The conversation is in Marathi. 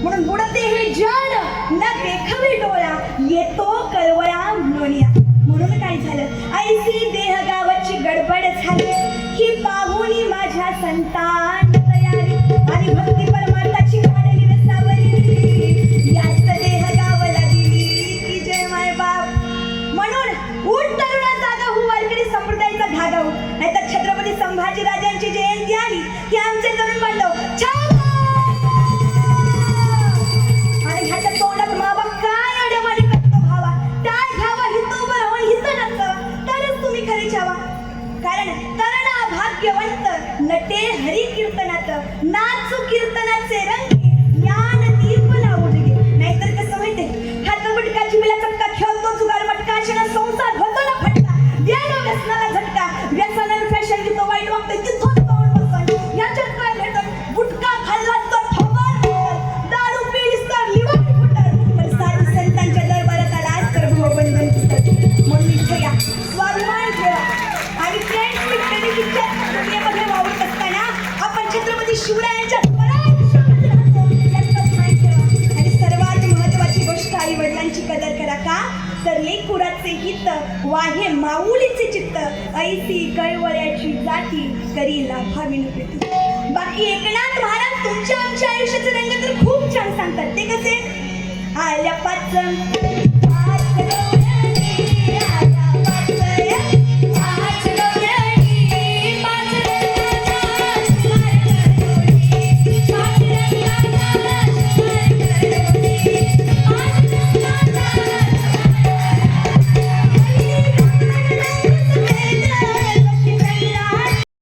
म्हणून बुडते हे जड ना देखावे डोळा येतो कळवळा म्हणून काय झालं ऐसी देह गावाची गडबड झाली ही पाहुणी माझ्या संतान तयारी आणि भक्ती परमार्थाची काढली रसावली याच देह गावाला दिली की जय माय बाप. म्हणून उठ तरुणा जागा हो वारकरी संप्रदायाचा धागा हो नाहीतर छत्रपती संभाजी राजांची जयंती आली की आमचे तरुण बांधव आणि ह्याच्या तोंडात मावा काय अडवाणी करतो भावा काय घ्यावा हितो बरं हित नसतं तरच तुम्ही खरी छावा. कारण तरणा भाग्यवंत नटे हरी कीर्तनात नाचू कीर्तनाचे रंग ज्ञान दीप लावून नाहीतर कसं माहितीये हात बुटकाची बिला चटका खेळतो जुगार मटका क्षण संसार होतो ना फटका द्यायला व्यसनाला झटका व्यसन फॅशन की तो वाईट वागतोय तिथून तोंड बसन याच्यात काय भेटत बुटका खाल्ला तर ठोकर दारू पिलीस तर लिव्हर फुटल पण साधू संतांच्या दरबारात आला तर भावबंधन तुटत. म्हणून इथे या स्वाभिमान ठेवा आणि फ्रेंड्स मित्रपरिवाराच्या दुनियेमध्ये वावरत असताना आपण छत्रपती शिवरायांच्या स्वराज्यामध्ये राहतो याचं भान ठेवा. आणि सर्वात महत्त्वाची गोष्ट आई वडिलांची कदर करा का तर लेकुराचे हित वाहे माऊलीचे चित्त ऐसी कळवळ्याची जाती करी लाभावी नव्हती. बाकी एकनाथ महाराज तुमच्या आमच्या आयुष्याचे रंग तर खूप छान सांगतात ते कसे आल्या पाच